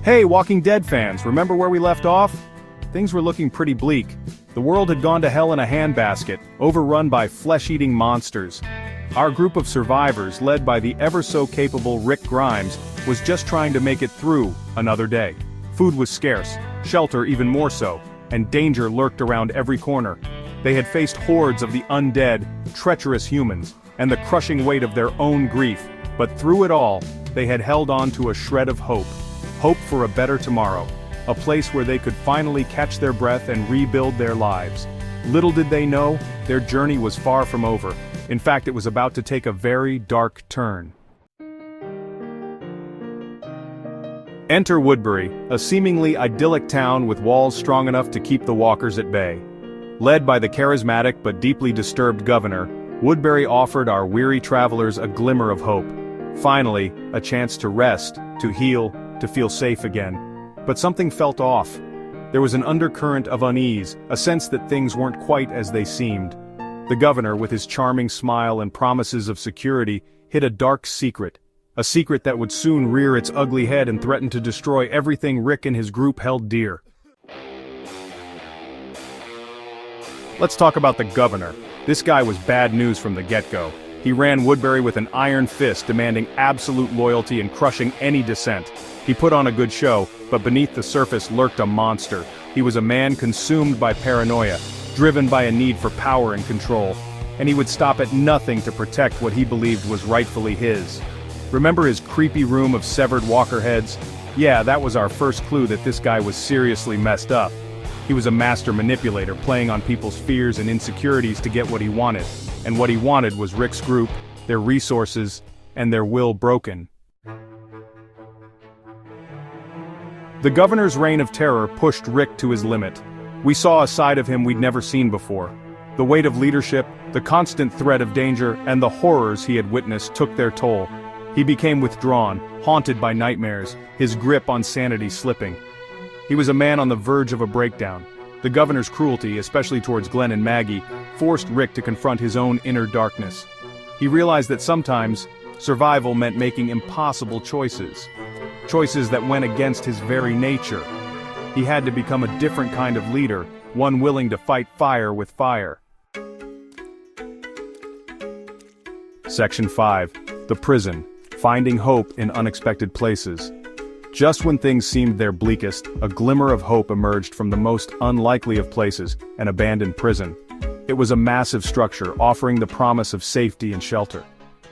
Hey, Walking Dead fans, remember where we left off? Things were looking pretty bleak. The world had gone to hell in a handbasket, overrun by flesh-eating monsters. Our group of survivors, led by the ever-so-capable Rick Grimes, was just trying to make it through another day. Food was scarce, shelter even more so, and danger lurked around every corner. They had faced hordes of the undead, treacherous humans, and the crushing weight of their own grief, but through it all, they had held on to a shred of hope. Hope for a better tomorrow, a place where they could finally catch their breath and rebuild their lives. Little did they know, their journey was far from over. In fact, it was about to take a very dark turn. Enter Woodbury, a seemingly idyllic town with walls strong enough to keep the walkers at bay. Led by the charismatic but deeply disturbed governor, Woodbury offered our weary travelers a glimmer of hope. Finally, a chance to rest, to heal, to feel safe again. But something felt off. There was an undercurrent of unease, a sense that things weren't quite as they seemed. The governor, with his charming smile and promises of security, hid a dark secret. A secret that would soon rear its ugly head and threaten to destroy everything Rick and his group held dear. Let's talk about the governor. This guy was bad news from the get-go. He ran Woodbury with an iron fist, demanding absolute loyalty and crushing any dissent. He put on a good show, but beneath the surface lurked a monster. He was a man consumed by paranoia, driven by a need for power and control. And he would stop at nothing to protect what he believed was rightfully his. Remember his creepy room of severed walker heads? Yeah, that was our first clue that this guy was seriously messed up. He was a master manipulator, playing on people's fears and insecurities to get what he wanted. And what he wanted was Rick's group, their resources, and their will broken. The governor's reign of terror pushed Rick to his limit. We saw a side of him we'd never seen before. The weight of leadership, the constant threat of danger, and the horrors he had witnessed took their toll. He became withdrawn, haunted by nightmares, his grip on sanity slipping. He was a man on the verge of a breakdown. The governor's cruelty, especially towards Glenn and Maggie, forced Rick to confront his own inner darkness. He realized that sometimes, survival meant making impossible choices. Choices that went against his very nature. He had to become a different kind of leader, one willing to fight fire with fire. Section 5. The Prison. Finding hope in unexpected places. Just when things seemed their bleakest, a glimmer of hope emerged from the most unlikely of places, an abandoned prison. It was a massive structure, offering the promise of safety and shelter.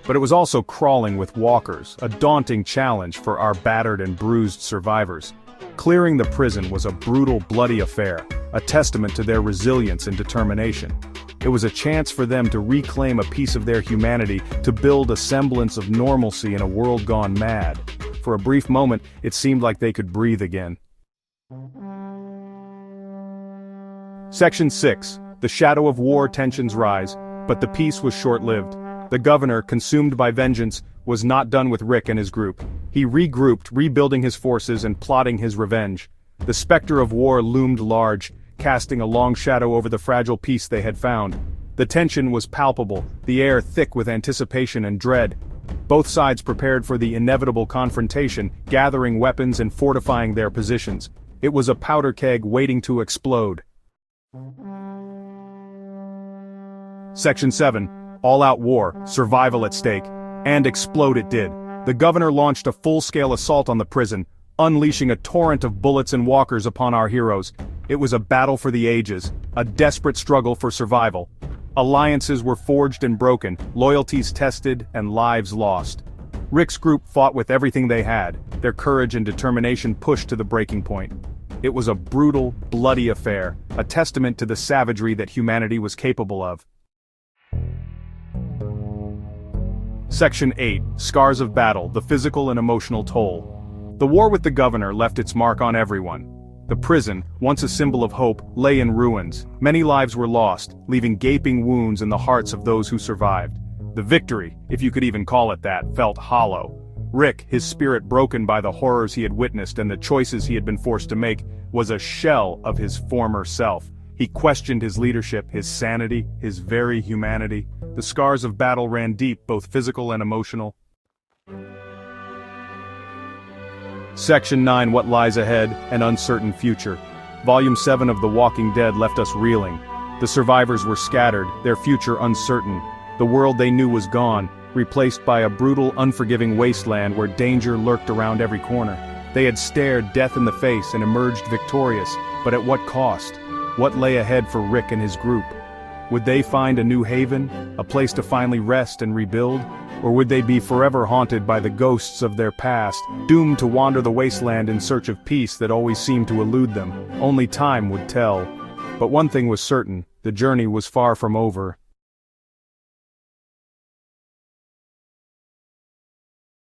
But it was also crawling with walkers, a daunting challenge for our battered and bruised survivors. Clearing the prison was a brutal, bloody affair, a testament to their resilience and determination. It was a chance for them to reclaim a piece of their humanity, to build a semblance of normalcy in a world gone mad. For a brief moment, it seemed like they could breathe again. Section 6. The shadow of war tensions rise, but the peace was short-lived. The governor, consumed by vengeance, was not done with Rick and his group. He regrouped, rebuilding his forces and plotting his revenge. The specter of war loomed large, casting a long shadow over the fragile peace they had found. The tension was palpable, the air thick with anticipation and dread. Both sides prepared for the inevitable confrontation, gathering weapons and fortifying their positions. It was a powder keg waiting to explode. Section 7. All-out war, survival at stake. And explode it did. The governor launched a full-scale assault on the prison, unleashing a torrent of bullets and walkers upon our heroes. It was a battle for the ages, a desperate struggle for survival. Alliances were forged and broken, loyalties tested, and lives lost. Rick's group fought with everything they had, their courage and determination pushed to the breaking point. It was a brutal, bloody affair, a testament to the savagery that humanity was capable of. Section 8. Scars of Battle, the Physical and Emotional Toll. The war with the governor left its mark on everyone. The prison, once a symbol of hope, lay in ruins. Many lives were lost, leaving gaping wounds in the hearts of those who survived. The victory, if you could even call it that, felt hollow. Rick, his spirit broken by the horrors he had witnessed and the choices he had been forced to make, was a shell of his former self. He questioned his leadership, his sanity, his very humanity. The scars of battle ran deep, both physical and emotional. Section 9, What Lies Ahead, An Uncertain Future. Volume 7 of The Walking Dead left us reeling. The survivors were scattered, their future uncertain. The world they knew was gone, replaced by a brutal, unforgiving wasteland where danger lurked around every corner. They had stared death in the face and emerged victorious, but at what cost? What lay ahead for Rick and his group? Would they find a new haven, a place to finally rest and rebuild? Or would they be forever haunted by the ghosts of their past, doomed to wander the wasteland in search of peace that always seemed to elude them? Only time would tell. But one thing was certain, the journey was far from over,